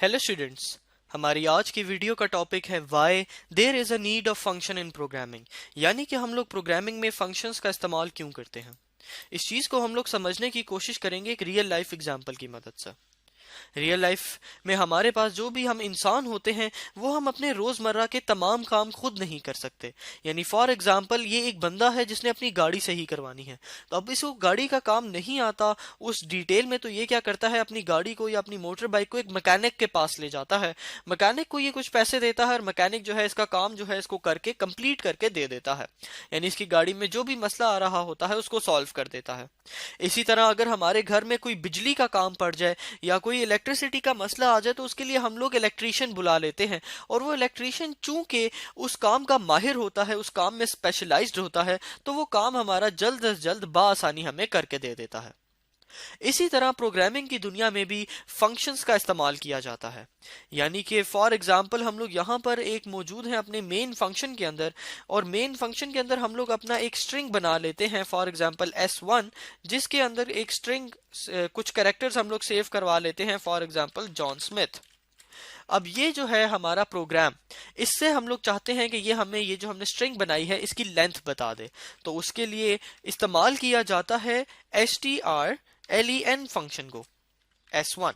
Hello students, हमारी आज की वीडियो का टॉपिक है why there is a need of function in programming. यानी कि हम लोग प्रोग्रामिंग में फंक्शंस का इस्तेमाल क्यों करते हैं। इस चीज़ को हम लोग समझने की कोशिश करेंगे एक रियल लाइफ एग्जांपल की मदद से। रियल लाइफ में हमारे पास जो भी हम इंसान होते हैं वो हम अपने रोजमर्रा के तमाम काम खुद नहीं कर सकते। यानी फॉर एग्जांपल ये एक बंदा है जिसने अपनी गाड़ी सही करवानी है, तो अब इसको गाड़ी का काम नहीं आता उस डिटेल में, तो ये क्या करता है, अपनी गाड़ी को या अपनी मोटर बाइक को एक मैकेनिक के पास ले जाता है। मैकेनिक को ये कुछ पैसे देता है और मैकेनिक जो है इसका काम जो है इसको करके कंप्लीट करके दे देता है। यानी इसकी गाड़ी में जो भी मसला आ रहा होता है उसको सॉल्व कर देता है। इसी तरह अगर हमारे घर में कोई बिजली का काम पड़ जाए या कोई इलेक्ट्रिसिटी का मसला आ जाए तो उसके लिए हम लोग इलेक्ट्रीशियन बुला लेते हैं, और वो इलेक्ट्रीशियन चूंकि उस काम का माहिर होता है, उस काम में स्पेशलाइज्ड होता है, तो वो काम हमारा जल्द से जल्द बाआसानी हमें करके दे देता है। इसी तरह प्रोग्रामिंग की दुनिया में भी फंक्शंस का इस्तेमाल किया जाता है। यानी कि फॉर एग्जांपल हम लोग यहाँ पर एक मौजूद हैं अपने मेन फंक्शन के अंदर, और मेन फंक्शन के अंदर हम लोग अपना एक स्ट्रिंग बना लेते हैं, फॉर एग्जांपल S1, जिसके अंदर एक स्ट्रिंग कुछ कैरेक्टर्स हम लोग सेव करवा लेते हैं, फॉर एग्जांपल जॉन स्मिथ। अब ये जो है हमारा प्रोग्राम, इससे हम लोग चाहते हैं कि ये जो हमने स्ट्रिंग बनाई है इसकी लेंथ बता दे, तो उसके लिए इस्तेमाल किया जाता है strlen फंक्शन को, S1।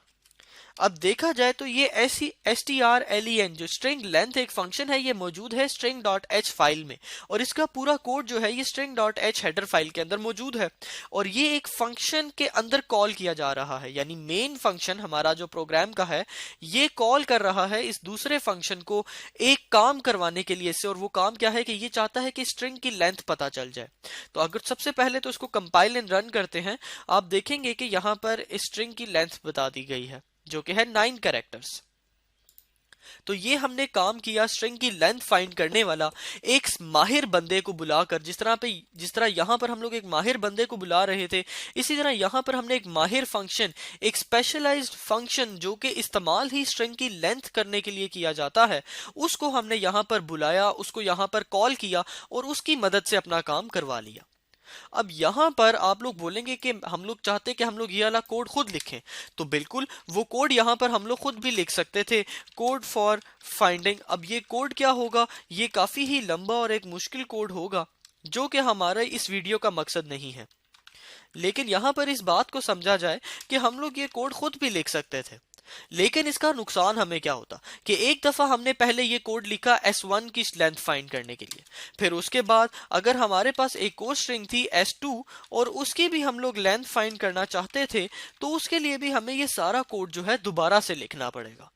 अब देखा जाए तो ये ऐसी strlen जो स्ट्रिंग लेंथ एक फंक्शन है, ये मौजूद है string.h फाइल में, और इसका पूरा कोड जो है ये string.h हेडर फाइल के अंदर मौजूद है, और ये एक फंक्शन के अंदर कॉल किया जा रहा है। यानी मेन फंक्शन हमारा जो प्रोग्राम का है ये कॉल कर रहा है इस दूसरे फंक्शन को एक काम करवाने के लिए से, और वो काम क्या है कि ये चाहता है कि स्ट्रिंग की लेंथ पता चल जाए। तो अगर सबसे पहले तो इसको कंपाइल एंड रन करते हैं, आप देखेंगे कि यहाँ पर स्ट्रिंग की लेंथ बता दी गई है जो कि है 9 कैरेक्टर्स। तो ये हमने काम किया स्ट्रिंग की लेंथ फाइंड करने वाला एक माहिर बंदे को बुलाकर, जिस तरह यहाँ पर हम लोग एक माहिर बंदे को बुला रहे थे, इसी तरह यहाँ पर हमने एक माहिर फंक्शन, एक स्पेशलाइज्ड फंक्शन जो कि इस्तेमाल ही स्ट्रिंग की लेंथ करने के लिए किया जाता है, उसको हमने यहाँ पर बुलाया, उसको यहाँ पर कॉल किया और उसकी मदद से अपना काम करवा लिया। अब यहां पर आप लोग बोलेंगे कि हम लोग चाहते कि हम लोग ये वाला कोड खुद लिखें, तो बिल्कुल वो कोड यहां पर हम लोग खुद भी लिख सकते थे, कोड फॉर फाइंडिंग। अब ये कोड क्या होगा, ये काफी ही लंबा और एक मुश्किल कोड होगा जो कि हमारा इस वीडियो का मकसद नहीं है। लेकिन यहां पर इस बात को समझा जाए कि हम लोग ये कोड खुद भी लिख सकते थे, लेकिन इसका नुकसान हमें क्या होता कि एक दफा हमने पहले ये कोड लिखा S1 की लेंथ फाइंड करने के लिए, फिर उसके बाद अगर हमारे पास एक और स्ट्रिंग थी S2 और उसकी भी हम लोग लेंथ फाइंड करना चाहते थे, तो उसके लिए भी हमें ये सारा कोड जो है दोबारा से लिखना पड़ेगा,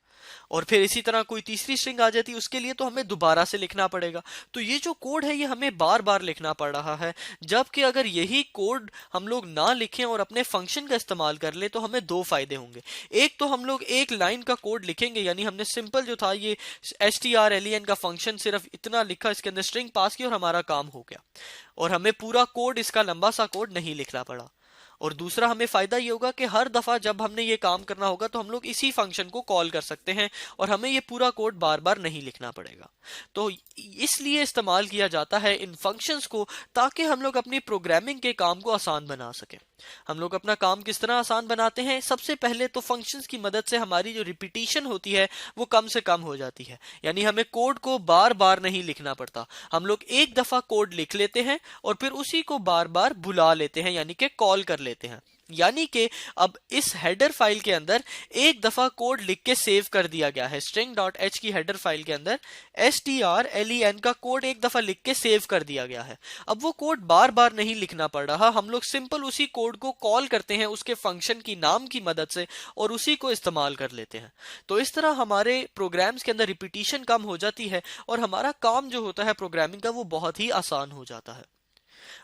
और फिर इसी तरह कोई तीसरी स्ट्रिंग आ जाती है उसके लिए तो हमें दोबारा से लिखना पड़ेगा। तो ये जो कोड है ये हमें बार बार लिखना पड़ रहा है, जबकि अगर यही कोड हम लोग ना लिखें और अपने फंक्शन का इस्तेमाल कर ले तो हमें दो फायदे होंगे। एक तो हम लोग एक लाइन का कोड लिखेंगे, यानी हमने सिंपल जो था ये strlen का फंक्शन सिर्फ इतना लिखा, इसके अंदर स्ट्रिंग पास की और हमारा काम हो गया, और हमें पूरा कोड, इसका लंबा सा कोड नहीं लिखना पड़ा। और दूसरा हमें फायदा ये होगा कि हर दफा जब हमने ये काम करना होगा तो हम लोग इसी फंक्शन को कॉल कर सकते हैं और हमें ये पूरा कोड बार बार नहीं लिखना पड़ेगा। तो इसलिए इस्तेमाल किया जाता है इन फंक्शंस को, ताकि हम लोग अपनी प्रोग्रामिंग के काम को आसान बना सकें। हम लोग अपना काम किस तरह आसान बनाते हैं, सबसे पहले तो फंक्शंस की मदद से हमारी जो रिपीटिशन होती है वो कम से कम हो जाती है। यानी हमें कोड को बार बार नहीं लिखना पड़ता, हम लोग एक दफा कोड लिख लेते हैं और फिर उसी को बार बार बुला लेते हैं, यानी कि कॉल कर लेते हैं। यानी कि अब इस हेडर फाइल के अंदर एक दफा कोड लिख के सेव कर दिया गया है, string.h की हेडर फाइल के अंदर strlen का कोड एक दफा लिख के सेव कर दिया गया है। अब वो कोड बार बार नहीं लिखना पड़ रहा, हम लोग सिंपल उसी कोड को कॉल करते हैं उसके फंक्शन की नाम की मदद से और उसी को इस्तेमाल कर लेते हैं। तो इस तरह हमारे प्रोग्राम्स के अंदर रिपीटिशन कम हो जाती है और हमारा काम जो होता है प्रोग्रामिंग का वो बहुत ही आसान हो जाता है,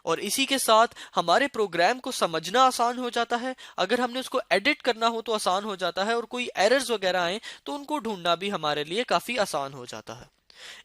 और इसी के साथ हमारे प्रोग्राम को समझना आसान हो जाता है। अगर हमने उसको एडिट करना हो तो आसान हो जाता है, और कोई एरर्स वगैरह आए तो उनको ढूंढना भी हमारे लिए काफी आसान हो जाता है।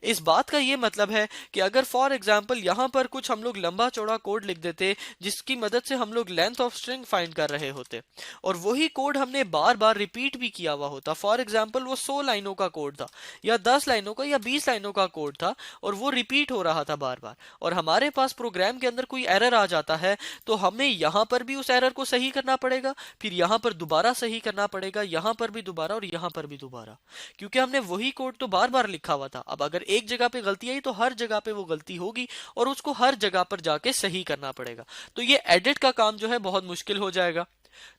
اس بات کا یہ مطلب ہے کہ اگر فار ایگزامپل یہاں پر کچھ ہم لوگ لمبا چوڑا کوڈ لکھ دیتے جس کی مدد سے ہم لوگ لینتھ آف اسٹرنگ فائنڈ کر رہے ہوتے، اور وہی کوڈ ہم نے بار بار ریپیٹ بھی کیا ہوا ہوتا، فار ایگزامپل وہ 100 لائنوں کا کوڈ تھا یا 10 لائنوں کا یا 20 لائنوں کا کوڈ تھا اور وہ ریپیٹ ہو رہا تھا بار بار، اور ہمارے پاس پروگرام کے اندر کوئی ایرر آ جاتا ہے تو ہمیں یہاں پر بھی اس ایرر کو صحیح کرنا پڑے گا، پھر یہاں پر دوبارہ صحیح کرنا پڑے گا، یہاں پر بھی دوبارہ اور یہاں پر بھی دوبارہ، کیونکہ ہم نے وہی کوڈ تو بار بار لکھا ہوا تھا۔ اب اگر ایک جگہ پہ غلطی آئی تو ہر جگہ پہ وہ غلطی ہوگی اور اس کو ہر جگہ پر جا کے صحیح کرنا پڑے گا، تو یہ ایڈٹ کا کام جو ہے بہت مشکل ہو جائے گا۔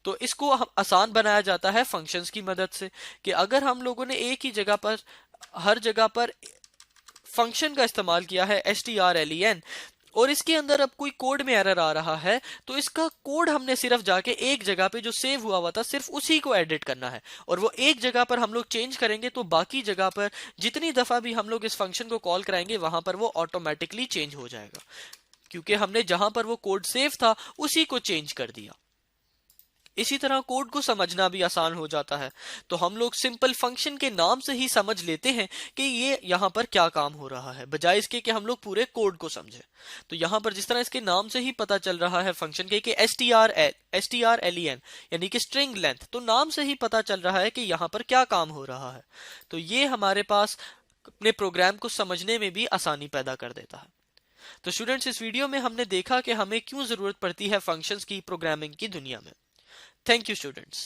تو اس کو آسان بنایا جاتا ہے فنکشنز کی مدد سے، کہ اگر ہم لوگوں نے ایک ہی جگہ پر ہر جگہ پر فنکشن کا استعمال کیا ہے strlen، اور اس کے اندر اب کوئی کوڈ میں ایرر آ رہا ہے تو اس کا کوڈ ہم نے صرف جا کے ایک جگہ پہ جو سیو ہوا تھا صرف اسی کو ایڈٹ کرنا ہے، اور وہ ایک جگہ پر ہم لوگ چینج کریں گے تو باقی جگہ پر جتنی دفعہ بھی ہم لوگ اس فنکشن کو کال کرائیں گے وہاں پر وہ آٹومیٹکلی چینج ہو جائے گا، کیونکہ ہم نے جہاں پر وہ کوڈ سیو تھا اسی کو چینج کر دیا۔ اسی طرح کوڈ کو سمجھنا بھی آسان ہو جاتا ہے، تو ہم لوگ سمپل فنکشن کے نام سے ہی سمجھ لیتے ہیں کہ یہ یہاں پر کیا کام ہو رہا ہے، بجائے اس کے کہ ہم لوگ پورے کوڈ کو سمجھیں۔ تو یہاں پر جس طرح اس کے نام سے ہی پتا چل رہا ہے فنکشن کے کہ strlen یعنی کہ اسٹرنگ لینتھ، تو نام سے ہی پتا چل رہا ہے کہ یہاں پر کیا کام ہو رہا ہے، تو یہ ہمارے پاس اپنے پروگرام کو سمجھنے میں بھی آسانی پیدا کر دیتا ہے۔ تو اسٹوڈنٹس، اس ویڈیو میں ہم نے دیکھا کہ ہمیں کیوں ضرورت پڑتی ہے فنکشنز کی پروگرامنگ کی دنیا میں۔ Thank you, students.